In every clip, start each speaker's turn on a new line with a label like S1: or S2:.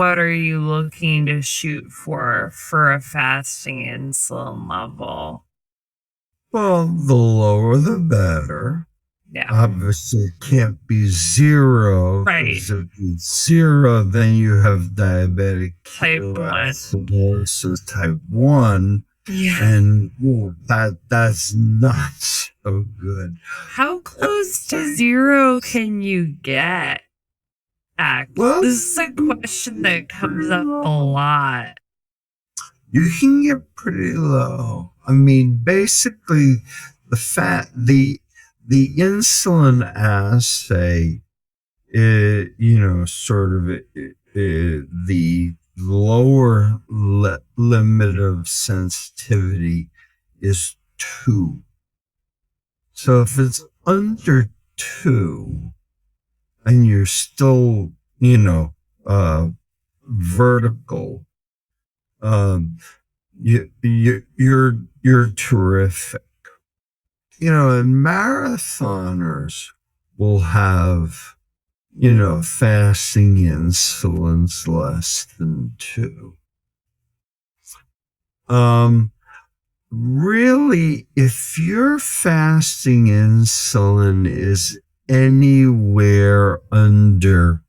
S1: what are you looking to shoot for a fasting insulin level?
S2: Well, the lower the better.
S1: Yeah.
S2: Obviously, it can't be zero.
S1: Right.
S2: Because if it's zero, then you have diabetic
S1: Type 1.
S2: ketoacidosis type 1.
S1: Yeah.
S2: And that's not so good.
S1: How close to zero can you get?
S2: Well,
S1: This is a question that comes up a lot.
S2: You can get pretty low. I mean, basically, the insulin assay, the lower limit of sensitivity is 2. So if it's under 2 and you're still, vertical, you're terrific. And marathoners will have, fasting insulins less than 2. Really, if your fasting insulin is anywhere under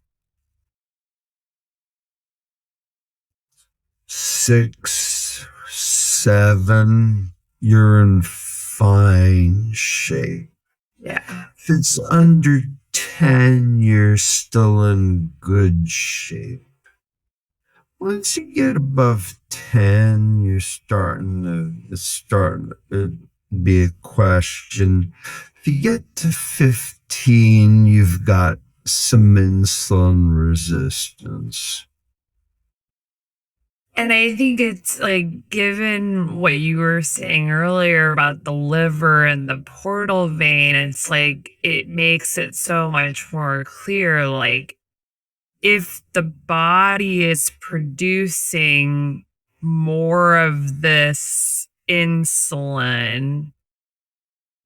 S2: 6, 7, you're in fine shape.
S1: Yeah.
S2: If it's under 10, you're still in good shape. Once you get above 10, it's starting to be a question. If you get to 15, you've got some insulin resistance.
S1: And I think it's like, given what you were saying earlier about the liver and the portal vein, it's like, it makes it so much more clear. Like, if the body is producing more of this insulin,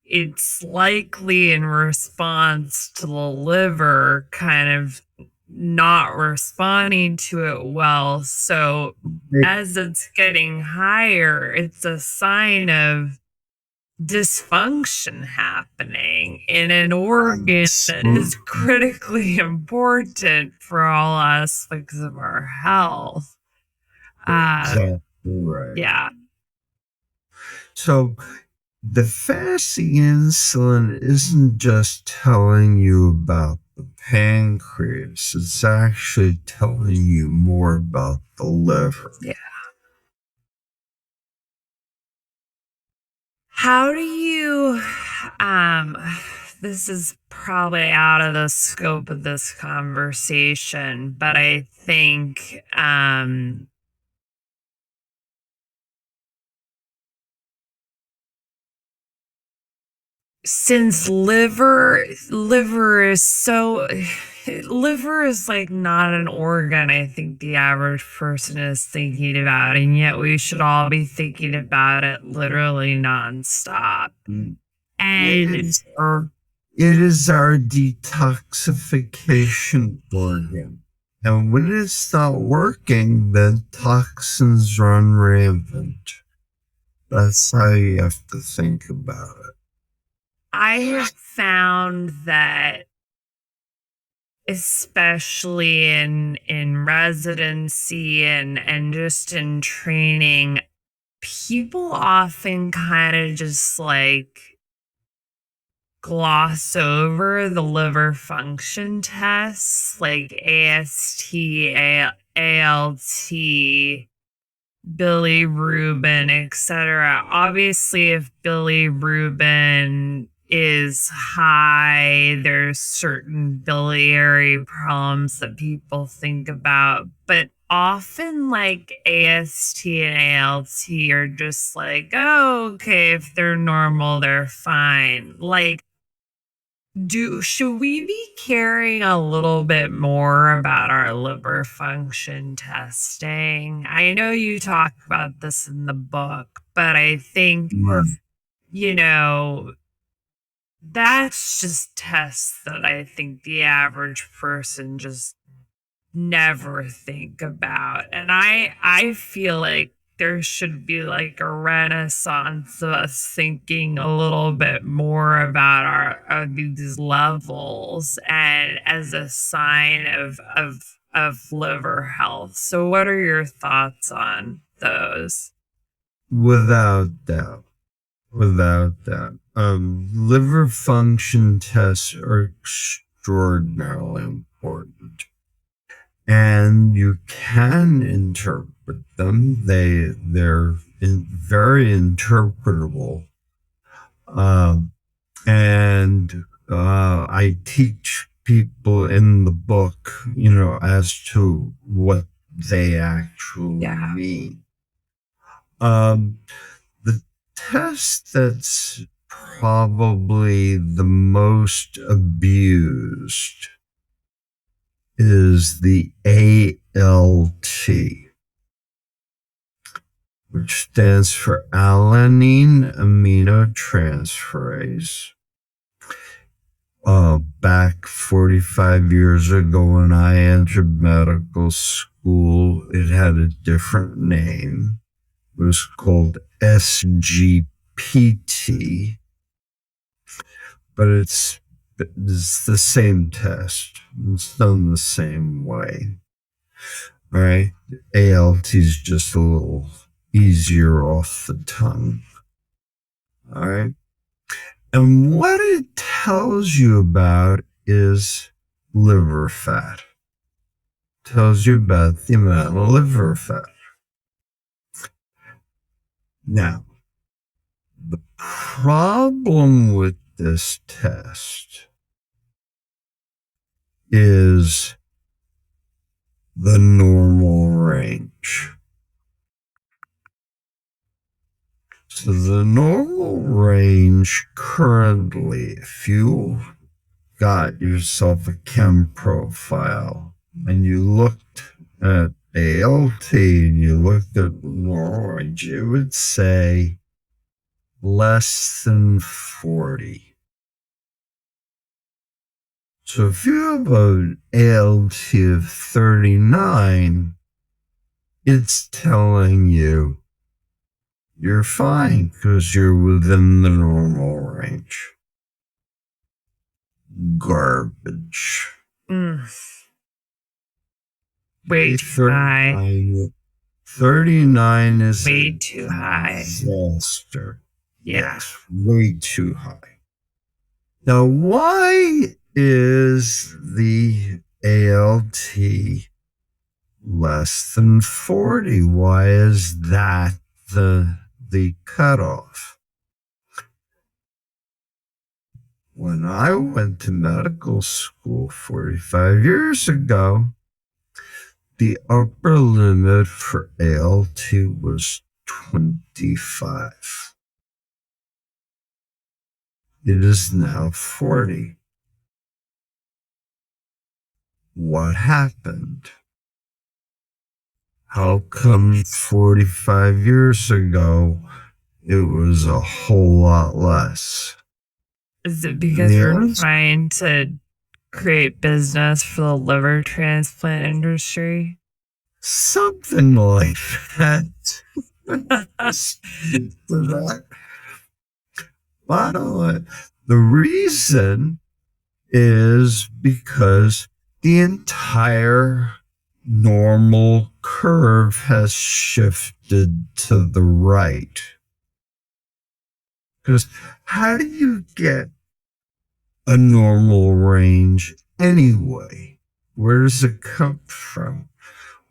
S1: it's likely in response to the liver kind of not responding to it well. So as it's getting higher, it's a sign of dysfunction happening in an organ that is critically important for all aspects of our health.
S2: Exactly right.
S1: Yeah.
S2: So the fasting insulin isn't just telling you about the pancreas, it's actually telling you more about the liver.
S1: Yeah. How do you, this is probably out of the scope of this conversation, but I think, since liver is like not an organ I think the average person is thinking about, and yet we should all be thinking about it literally nonstop. And
S2: it is our detoxification organ. And when it's not working, then toxins run rampant. That's how you have to think about it.
S1: I have found that, especially in residency and just in training, people often kind of just like gloss over the liver function tests like AST, ALT, bilirubin, etc. Obviously, if bilirubin is high, there's certain biliary problems that people think about, but often like AST and ALT are just like, oh, okay, if they're normal, they're fine. Like, should we be caring a little bit more about our liver function testing? I know you talk about this in the book, but I think, that's just tests that I think the average person just never think about. And I feel like there should be like a renaissance of us thinking a little bit more about our these levels and as a sign of liver health. So what are your thoughts on those?
S2: Without doubt. Without doubt. Liver function tests are extraordinarily important. And you can interpret them. They're very interpretable. I teach people in the book, as to what they actually mean. The test that's probably the most abused is the ALT, which stands for alanine aminotransferase. Back 45 years ago when I entered medical school, it had a different name. It was called SGPT, but it's the same test. It's done the same way. All right. ALT is just a little easier off the tongue. All right. And what it tells you about is liver fat. It tells you about the amount of liver fat. Now, the problem with this test is the normal range. So the normal range currently, if you got yourself a chem profile and you looked at ALT and you looked at the normal range, it would say less than 40. So if you have an ALT of 39, it's telling you you're fine because you're within the normal range. Garbage.
S1: Way too high.
S2: 39 is
S1: way too high.
S2: Disaster.
S1: Yeah.
S2: Yes, way too high. Now, why is the ALT less than 40? Why is that the cutoff? When I went to medical school 45 years ago, the upper limit for ALT was 25. It is now 40. What happened? How come 45 years ago it was a whole lot less?
S1: Is it because you're trying to create business for the liver transplant industry?
S2: Something like that. The reason is because the entire normal curve has shifted to the right. Because how do you get a normal range anyway? Where does it come from?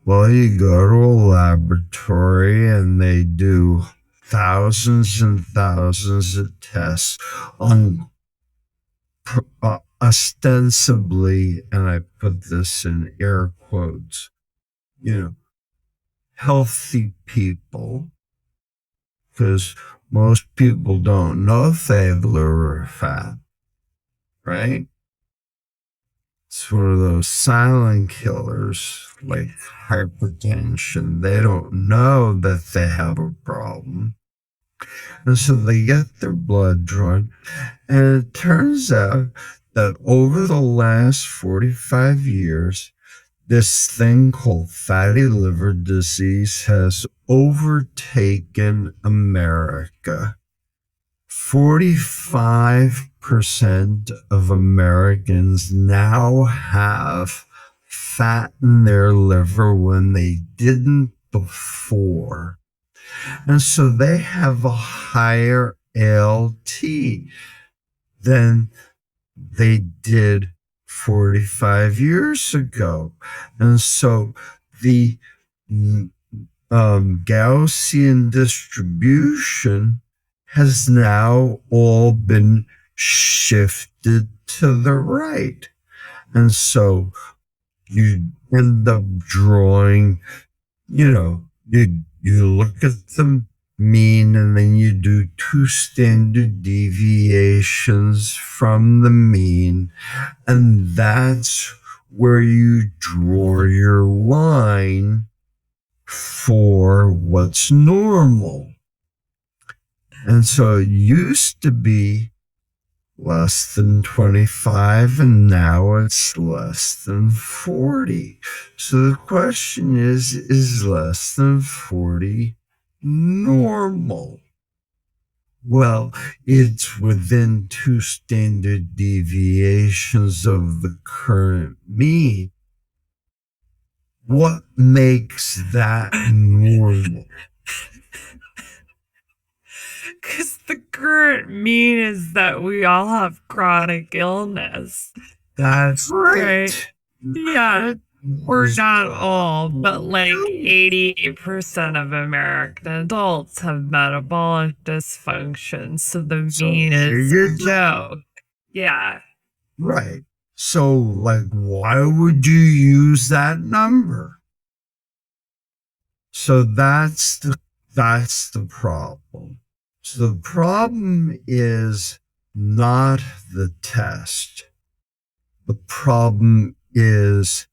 S2: Well, you go to a laboratory and they do thousands and thousands of tests on ostensibly, and I put this in air quotes, healthy people, because most people don't know if they have liver fat, right? It's one of those silent killers like hypertension. They don't know that they have a problem. And so they get their blood drawn. And it turns out that over the last 45 years, this thing called fatty liver disease has overtaken America. 45% of Americans now have fat in their liver when they didn't before. And so they have a higher ALT than they did 45 years ago. And so the Gaussian distribution has now all been shifted to the right. And so you end up drawing, you look at the mean and then you do 2 standard deviations from the mean, and that's where you draw your line for what's normal. And so it used to be less than 25, and now it's less than 40. So the question is less than 40 normal? Well, it's within 2 standard deviations of the current mean. What makes that normal?
S1: Because the current mean is that we all have chronic illness.
S2: That's right.
S1: Yeah. We're not all, but like 88% of American adults have metabolic dysfunction. So the mean is a joke. Yeah.
S2: Right. So, why would you use that number? So that's the problem. So the problem is not the test. The problem is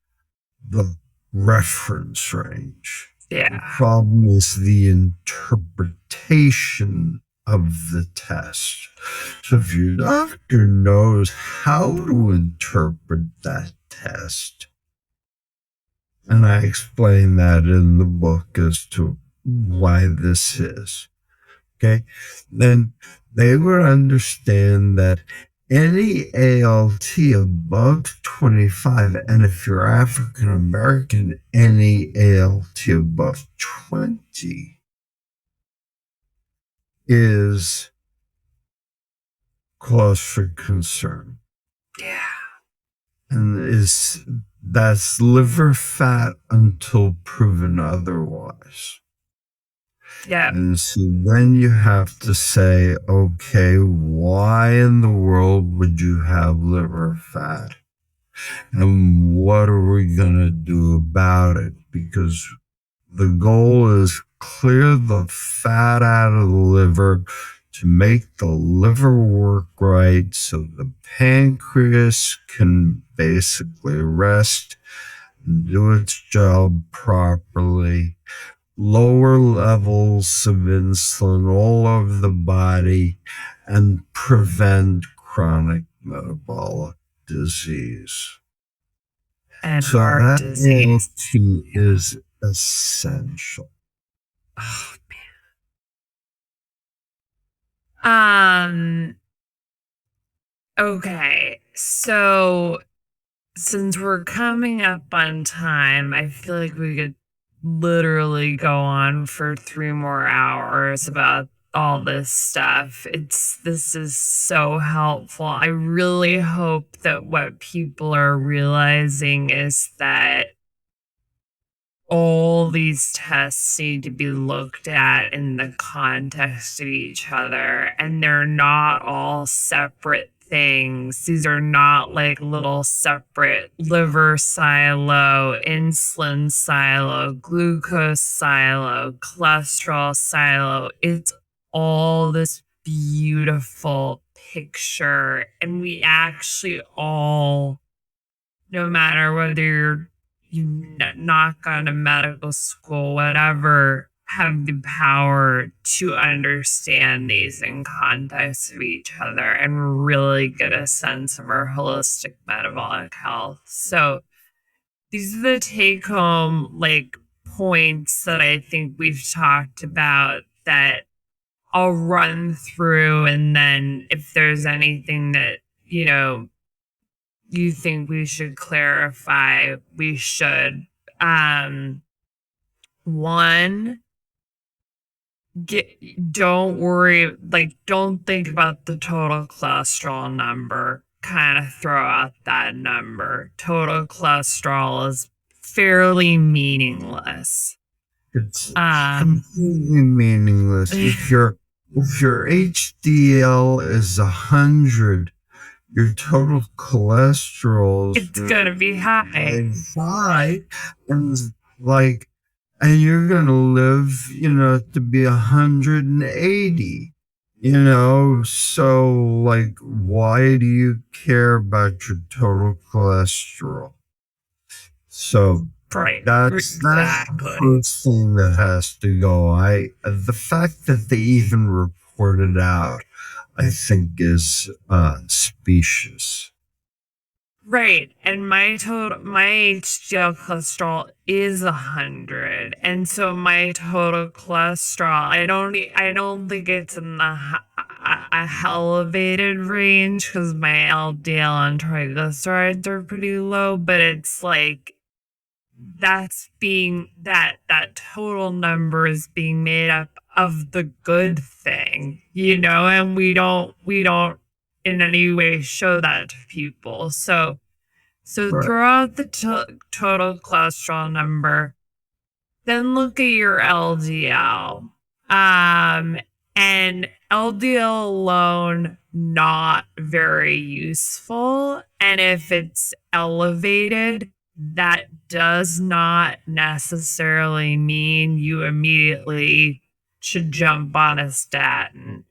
S2: the reference range.
S1: Yeah.
S2: The problem is the interpretation of the test. So if your doctor knows how to interpret that test, and I explain that in the book as to why this is, okay, then they would understand that any ALT above 25, and if you're African American, any ALT above 20 is cause for concern.
S1: Yeah.
S2: And that's liver fat until proven otherwise.
S1: Yeah.
S2: And so then you have to say, okay, why in the world would you have liver fat? And what are we going to do about it? Because the goal is clear the fat out of the liver to make the liver work right so the pancreas can basically rest and do its job properly. Lower levels of insulin all over the body and prevent chronic metabolic disease.
S1: And
S2: so
S1: heart
S2: that
S1: disease
S2: is essential.
S1: Oh man. Okay. So since we're coming up on time, I feel like we could literally go on for 3 more hours about all this stuff. This is so helpful. I really hope that what people are realizing is that all these tests need to be looked at in the context of each other, and they're not all separate things. These are not like little separate liver silo, insulin silo, glucose silo, cholesterol silo. It's all this beautiful picture, and we actually all, no matter whether you not gone to medical school, whatever, have the power to understand these in context of each other and really get a sense of our holistic metabolic health. So these are the take home like points that I think we've talked about that I'll run through, and then if there's anything that, you think we should clarify, we should. One, don't worry, like, don't think about the total cholesterol number. Kind of throw out that number. Total cholesterol is fairly meaningless.
S2: It's completely meaningless. If your HDL is 100, your total cholesterol
S1: it's gonna be high.
S2: And like, and you're gonna live, to be 180. So like, why do you care about your total cholesterol? So
S1: Right.
S2: that's the first thing that has to go. The fact that they even report it out, I think, is specious.
S1: Right. And my HDL cholesterol is 100. And so my total cholesterol, I don't think it's in the elevated range because my LDL and triglycerides are pretty low, but it's like that total number is being made up of the good thing, and we don't in any way show that to people. So
S2: Right.
S1: throw out the total cholesterol number, then look at your LDL. And LDL alone, not very useful. And if it's elevated, that does not necessarily mean you immediately should jump on a statin.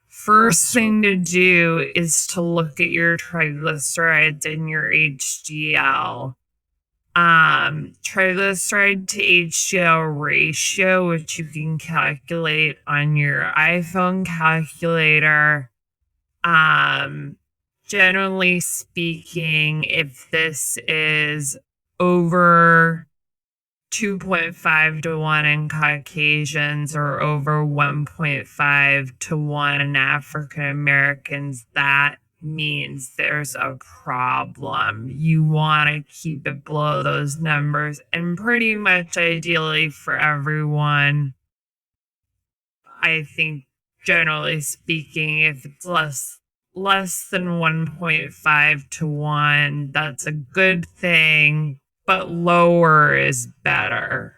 S1: First thing to do is to look at your triglycerides and your HDL. Triglyceride to HDL ratio, which you can calculate on your iPhone calculator. Generally speaking, if this is over 2.5 to 1 in Caucasians or over 1.5 to 1 in African Americans, that means there's a problem. You want to keep it below those numbers, and pretty much ideally for everyone, I think generally speaking, if it's less than 1.5 to 1, that's a good thing, but lower is better.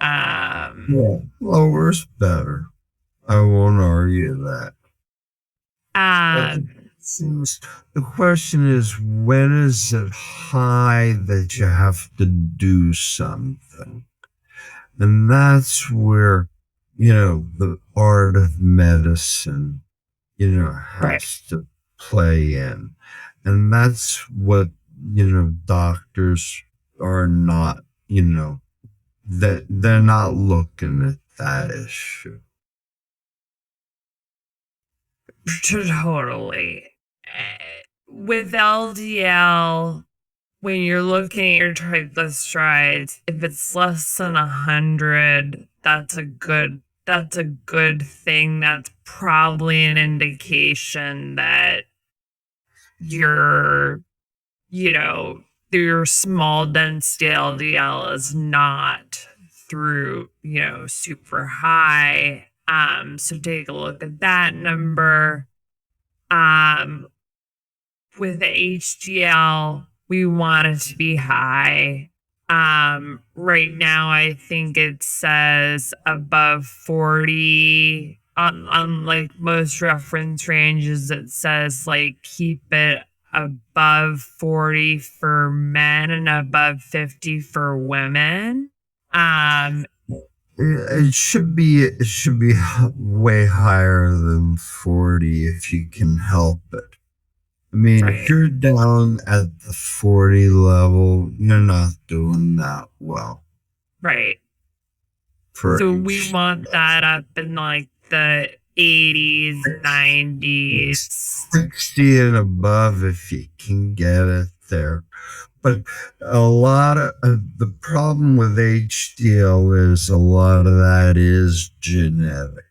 S2: Lower is better. I won't argue that. The question is, when is it high that you have to do something? And that's where, the art of medicine, has to play in. And that's what, doctors are not, that they're not looking at that issue.
S1: Totally. With LDL, when you're looking at your triglycerides, if it's less than 100, that's a good thing. That's probably an indication that your small density LDL is not through, super high. So take a look at that number. With the HDL, we want it to be high. Right now, I think it says above 40. On like most reference ranges, it says like keep it above 40 for men and above 50 for women.
S2: It should be way higher than 40 if you can help it. I mean,
S1: Right.
S2: If you're down at the 40 level, you're not doing that well.
S1: Right. So we want that up in like the 80s, 90s.
S2: 60 and above if you can get it there. But a lot of the problem with HDL is a lot of that is genetic.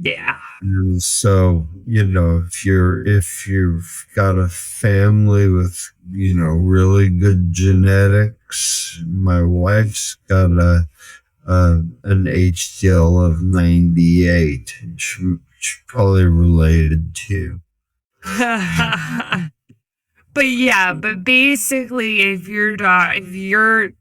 S1: Yeah.
S2: And so, if you've got a family with, really good genetics, my wife's got an HDL of 98. She's probably related to.
S1: But basically, if yours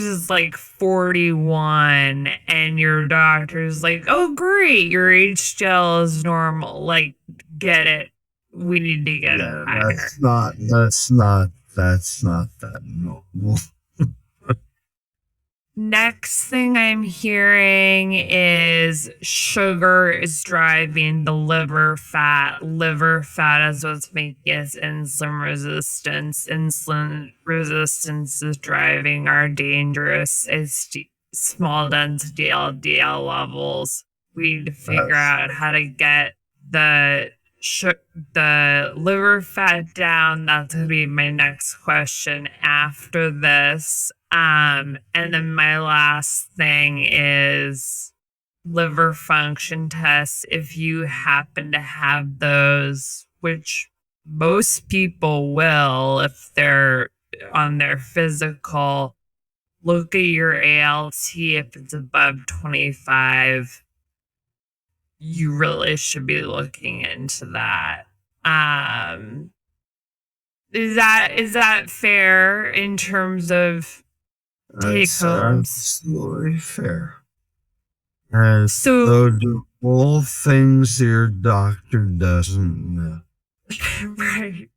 S1: is like 41 and your doctor's like, oh great, your HDL is normal, like, get it. We need to get it higher.
S2: That's not that normal.
S1: Next thing I'm hearing is sugar is driving the liver fat. Liver fat is what's making us insulin resistance. Insulin resistance is driving our dangerous small density LDL levels. We need to figure out how to get the liver fat down. That's going to be my next question after this. And then my last thing is liver function tests. If you happen to have those, which most people will if they're on their physical, look at your ALT. If it's above 25, you really should be looking into that. Is that fair in terms of take homes?
S2: Absolutely fair. And so do all things your doctor doesn't know.
S1: Right.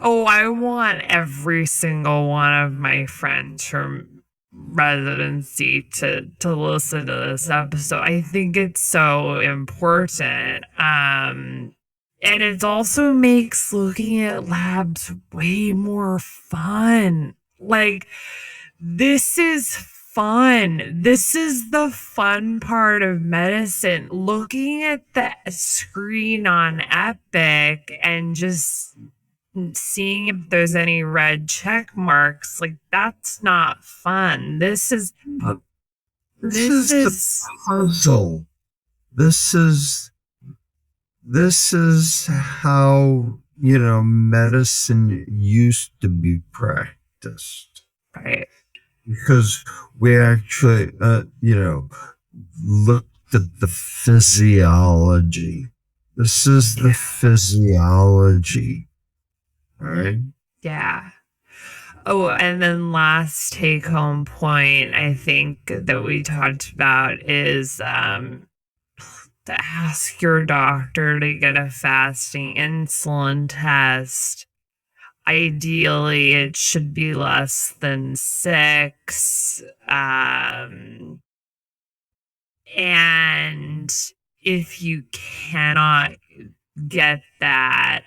S1: Oh, I want every single one of my friends from residency to listen to this episode. I think it's so important. And it also makes looking at labs way more fun. Like, this is fun. This is the fun part of medicine. Looking at the screen on Epic and just seeing if there's any red check marks, like, that's not fun. This is
S2: the puzzle. This is how, medicine used to be practiced.
S1: Right.
S2: Because we actually, looked at the physiology. This is the physiology, right?
S1: Yeah. Oh, and then last take-home point I think that we talked about is to ask your doctor to get a fasting insulin test. Ideally, it should be less than 6. And if you cannot get that,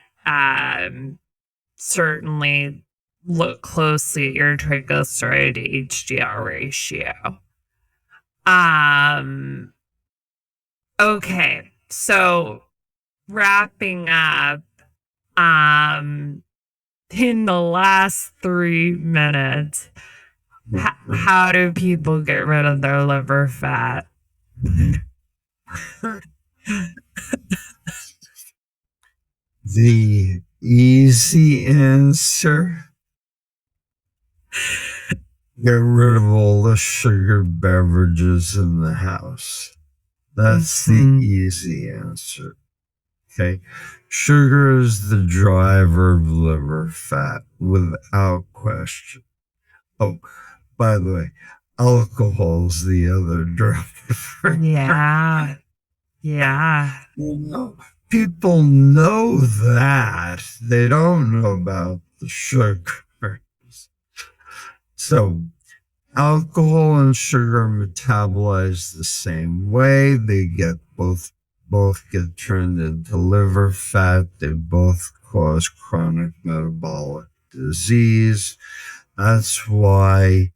S1: certainly look closely at your triglyceride to HDL ratio. Okay, so wrapping up, in the last 3 minutes, how do people get rid of their liver fat?
S2: The easy answer: get rid of all the sugar beverages in the house. That's the easy answer. Okay. Sugar is the driver of liver fat without question. Oh, by the way, alcohol is the other driver.
S1: Yeah. Yeah.
S2: People know that. They don't know about the sugars. So, alcohol and sugar metabolize the same way. They get both get turned into liver fat. They both cause chronic metabolic disease. That's why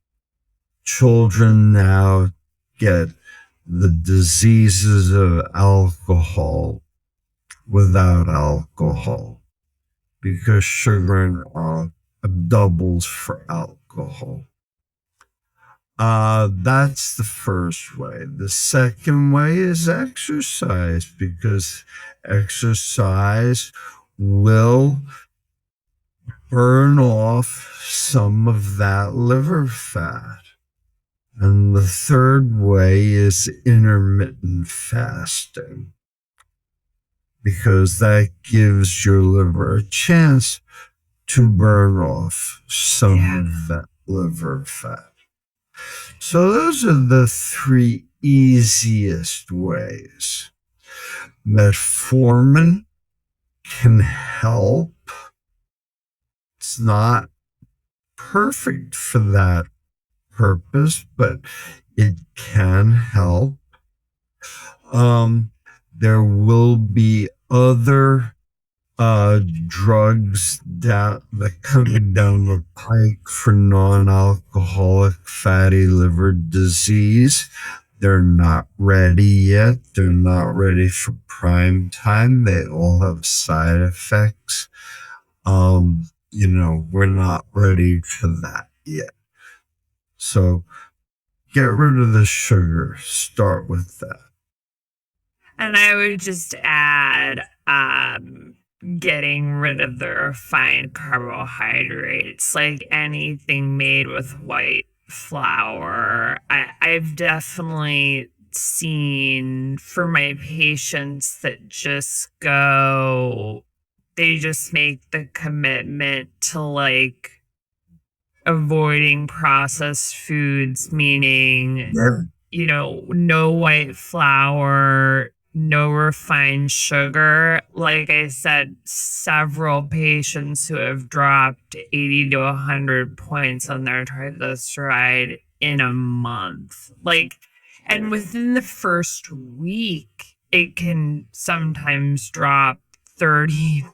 S2: children now get the diseases of alcohol without alcohol, because sugar and doubles for alcohol. That's the first way. The second way is exercise, because exercise will burn off some of that liver fat. And the third way is intermittent fasting, because that gives your liver a chance to burn off some of that liver fat. So those are the three easiest ways. Metformin can help. It's not perfect for that purpose, but it can help. There will be other drugs that coming down the pike for non-alcoholic fatty liver disease. They're not ready yet. They're not ready for prime time. They all have side effects. We're not ready for that yet. So get rid of the sugar. Start with that.
S1: And I would just add getting rid of the refined carbohydrates, like anything made with white flour. I've definitely seen for my patients that just they just make the commitment to like avoiding processed foods, meaning, no white flour, no refined sugar. Like I said, several patients who have dropped 80 to 100 points on their triglyceride in a month. And within the first week, it can sometimes drop 30,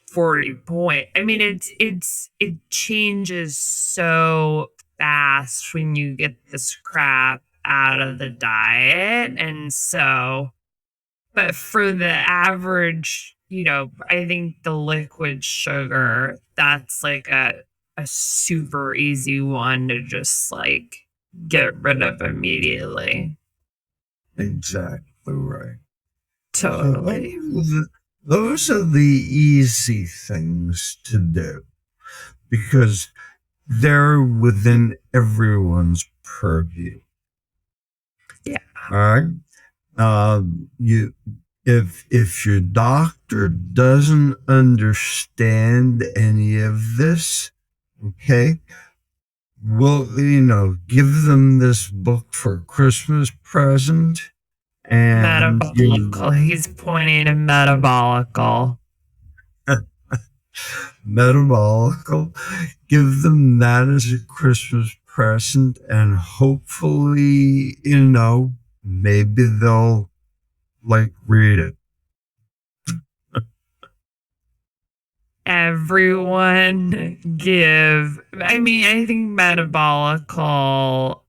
S1: 40 points. I mean, it changes so fast when you get this crap out of the diet. And so, but for the average, I think the liquid sugar, that's like a super easy one to just like get rid of immediately.
S2: Exactly right.
S1: Totally.
S2: Those are the easy things to do, because they're within everyone's purview.
S1: Yeah.
S2: All right. If your doctor doesn't understand any of this, okay, well, give them this book for a Christmas present. And
S1: metabolical. He's pointing to metabolical.
S2: Metabolical. Give them that as a Christmas present, and hopefully, maybe they'll read it.
S1: Everyone I think metabolical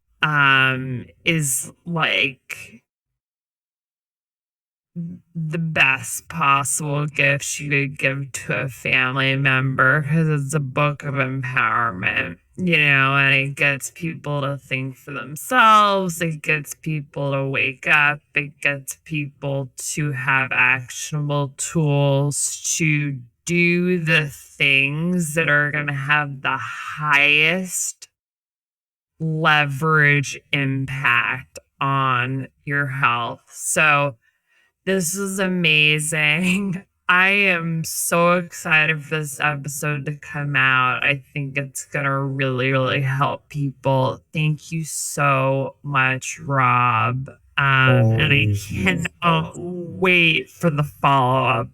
S1: is like the best possible gift you could give to a family member, because it's a book of empowerment, and it gets people to think for themselves. It gets people to wake up. It gets people to have actionable tools to do the things that are going to have the highest leverage impact on your health. So this is amazing. I am so excited for this episode to come out. I think it's going to really, really help people. Thank you so much, Rob. And I cannot wait for the follow-up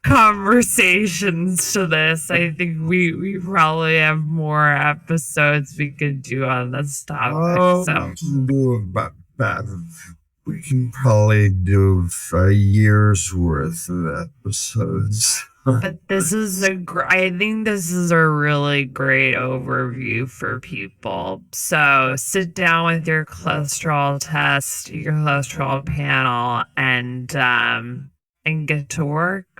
S1: conversations to this. I think we probably have more episodes we could do on this topic.
S2: We can probably do a year's worth of episodes.
S1: But I think this is a really great overview for people. So sit down with your cholesterol test, your cholesterol panel, and get to work.